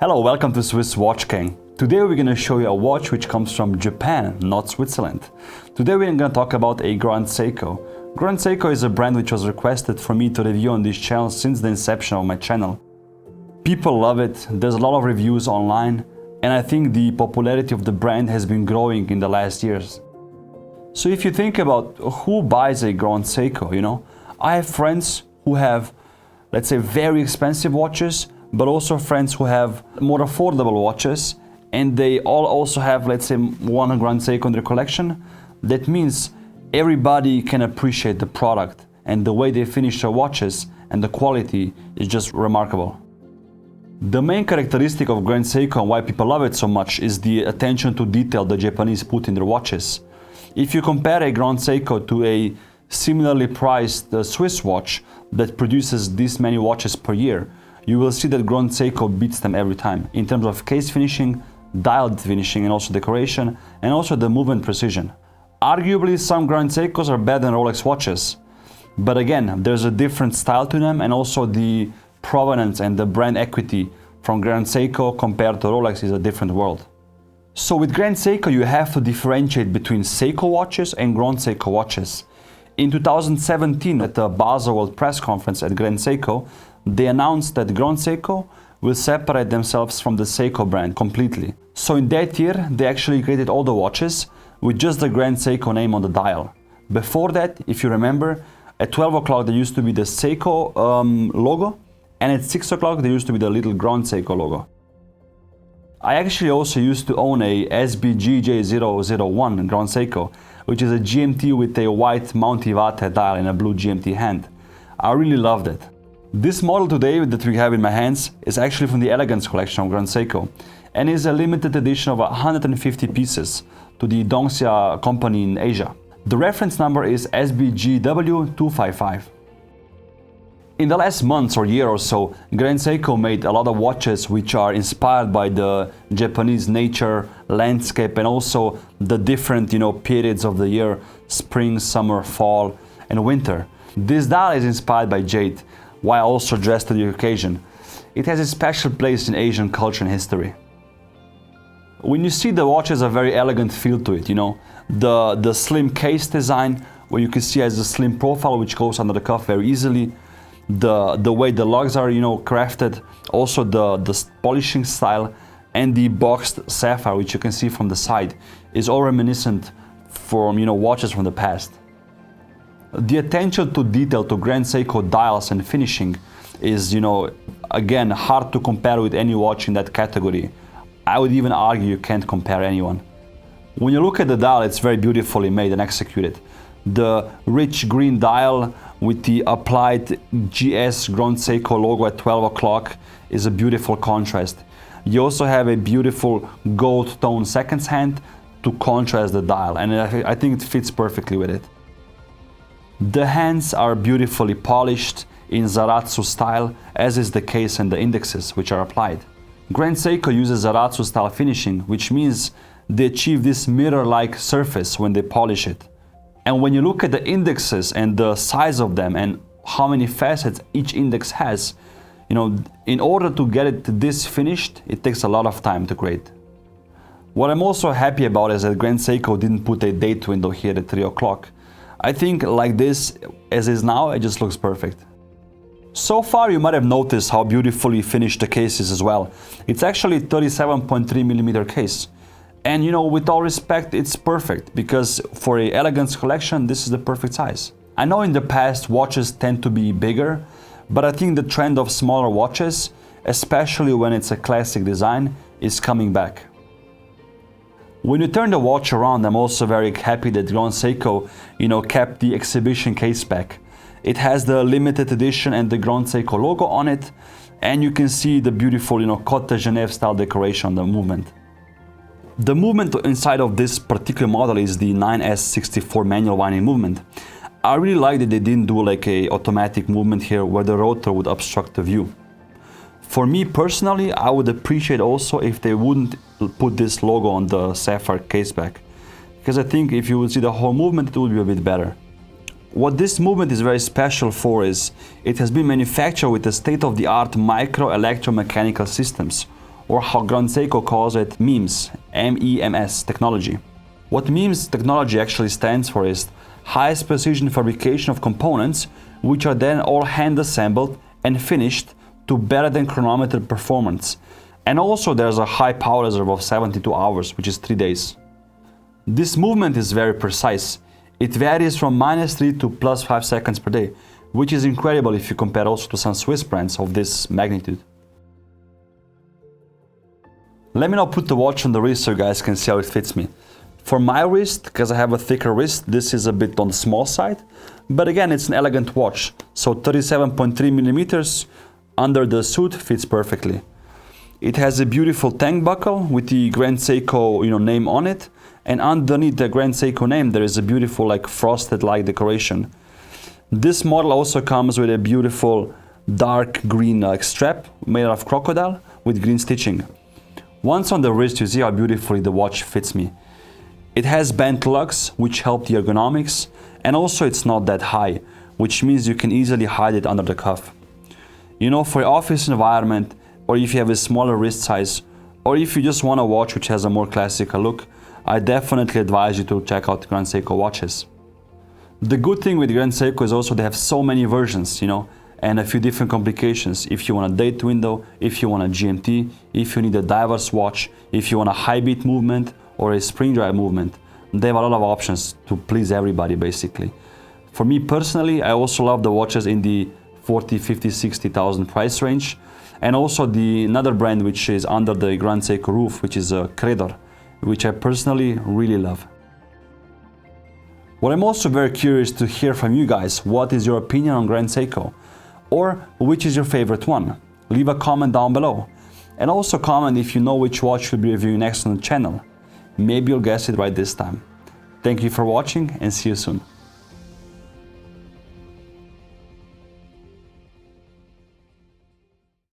Hello, welcome to Swiss Watch King. Today we're going to show you a watch which comes from Japan, not Switzerland. Today we're going to talk about a Grand Seiko. Grand Seiko is a brand which was requested for me to review on this channel since the inception of my channel. People love it, there's a lot of reviews online, and I think the popularity of the brand has been growing in the last years. So if you think about who buys a Grand Seiko, I have friends who have, let's say, very expensive watches, but also friends who have more affordable watches, and they all also have, let's say, one Grand Seiko in their collection. That means everybody can appreciate the product, and the way they finish their watches and the quality is just remarkable. The main characteristic of Grand Seiko and why people love it so much is the attention to detail the Japanese put in their watches. If you compare a Grand Seiko to a similarly priced Swiss watch that produces this many watches per year, you will see that Grand Seiko beats them every time in terms of case finishing, dial finishing, and also decoration, and also the movement precision. Arguably, some Grand Seikos are better than Rolex watches, but again, there's a different style to them, and also the provenance and the brand equity from Grand Seiko compared to Rolex is a different world. So with Grand Seiko, you have to differentiate between Seiko watches and Grand Seiko watches. In 2017, at the Basel World Press Conference at Grand Seiko, they announced that Grand Seiko will separate themselves from the Seiko brand completely. So in that year, they actually created all the watches with just the Grand Seiko name on the dial. Before that, if you remember, at 12 o'clock there used to be the Seiko logo, and at 6 o'clock there used to be the little Grand Seiko logo. I actually also used to own a SBGW255 Grand Seiko, which is a GMT with a white Mountivate dial and a blue GMT hand. I really loved it. This model today that we have in my hands is actually from the Elegance collection of Grand Seiko, and is a limited edition of 150 pieces to the Thong company in Asia. The reference number is SBGW255. In the last months or year or so, Grand Seiko made a lot of watches which are inspired by the Japanese nature, landscape, and also the different periods of the year: spring, summer, fall, and winter. This dial is inspired by jade, while also dressed to the occasion. It has a special place in Asian culture and history. When you see the watch, has a very elegant feel to it, the slim case design, where you can see it has a slim profile which goes under the cuff very easily. The way the lugs are crafted, also the polishing style, and the boxed sapphire which you can see from the side is all reminiscent from watches from the past. The attention to detail to Grand Seiko dials and finishing is again hard to compare with any watch in that category. I would even argue you can't compare anyone. When you look at the dial, it's very beautifully made and executed. The rich green dial with the applied GS Grand Seiko logo at 12 o'clock is a beautiful contrast. You also have a beautiful gold tone seconds hand to contrast the dial, and I think it fits perfectly with it. The hands are beautifully polished in Zaratsu style, as is the case and the indexes which are applied. Grand Seiko uses Zaratsu style finishing, which means they achieve this mirror-like surface when they polish it. And when you look at the indexes and the size of them and how many facets each index has, in order to get it this finished, it takes a lot of time to create. What I'm also happy about is that Grand Seiko didn't put a date window here at 3 o'clock. I think like this, as is now, it just looks perfect. So far you might have noticed how beautifully finished the case is as well. It's actually 37.3mm case. And with all respect, it's perfect, because for a Elegance collection, this is the perfect size. I know in the past watches tend to be bigger, but I think the trend of smaller watches, especially when it's a classic design, is coming back. When you turn the watch around, I'm also very happy that Grand Seiko, kept the exhibition case back. It has the limited edition and the Grand Seiko logo on it, and you can see the beautiful, Côte de Genève style decoration on the movement. The movement inside of this particular model is the 9S64 manual winding movement. I really like that they didn't do like a automatic movement here where the rotor would obstruct the view. For me personally, I would appreciate also if they wouldn't put this logo on the sapphire caseback, because I think if you would see the whole movement, it would be a bit better. What this movement is very special for is it has been manufactured with the state-of-the-art micro electromechanical systems, or how Grand Seiko calls it, MEMS, M-E-M-S technology. What MEMS technology actually stands for is highest precision fabrication of components, which are then all hand assembled and finished to better than chronometer performance. And also there's a high power reserve of 72 hours, which is 3 days. This movement is very precise. It varies from -3 to +5 seconds per day, which is incredible if you compare also to some Swiss brands of this magnitude. Let me now put the watch on the wrist so you guys can see how it fits me. For my wrist, because I have a thicker wrist, this is a bit on the small side, but again it's an elegant watch, so 37.3 millimeters under the suit fits perfectly. It has a beautiful Thong buckle with the Grand Seiko name on it, and underneath the Grand Seiko name there is a beautiful frosted like decoration. This model also comes with a beautiful dark green strap made out of crocodile with green stitching. Once on the wrist, you see how beautifully the watch fits me. It has bent lugs, which help the ergonomics, and also it's not that high, which means you can easily hide it under the cuff. For your office environment, or if you have a smaller wrist size, or if you just want a watch which has a more classical look, I definitely advise you to check out Grand Seiko watches. The good thing with Grand Seiko is also they have so many versions, and a few different complications. If you want a date window, if you want a GMT, if you need a diver's watch, if you want a high beat movement or a spring drive movement, they have a lot of options to please everybody basically. For me personally, I also love the watches in the 40, 50, 60,000 price range, and also another brand which is under the Grand Seiko roof, which is a Credor, which I personally really love. What I'm also very curious to hear from you guys, what is your opinion on Grand Seiko? Or which is your favorite one? Leave a comment down below. And also comment if you know which watch we'll be reviewing next on the channel. Maybe you'll guess it right this time. Thank you for watching and see you soon.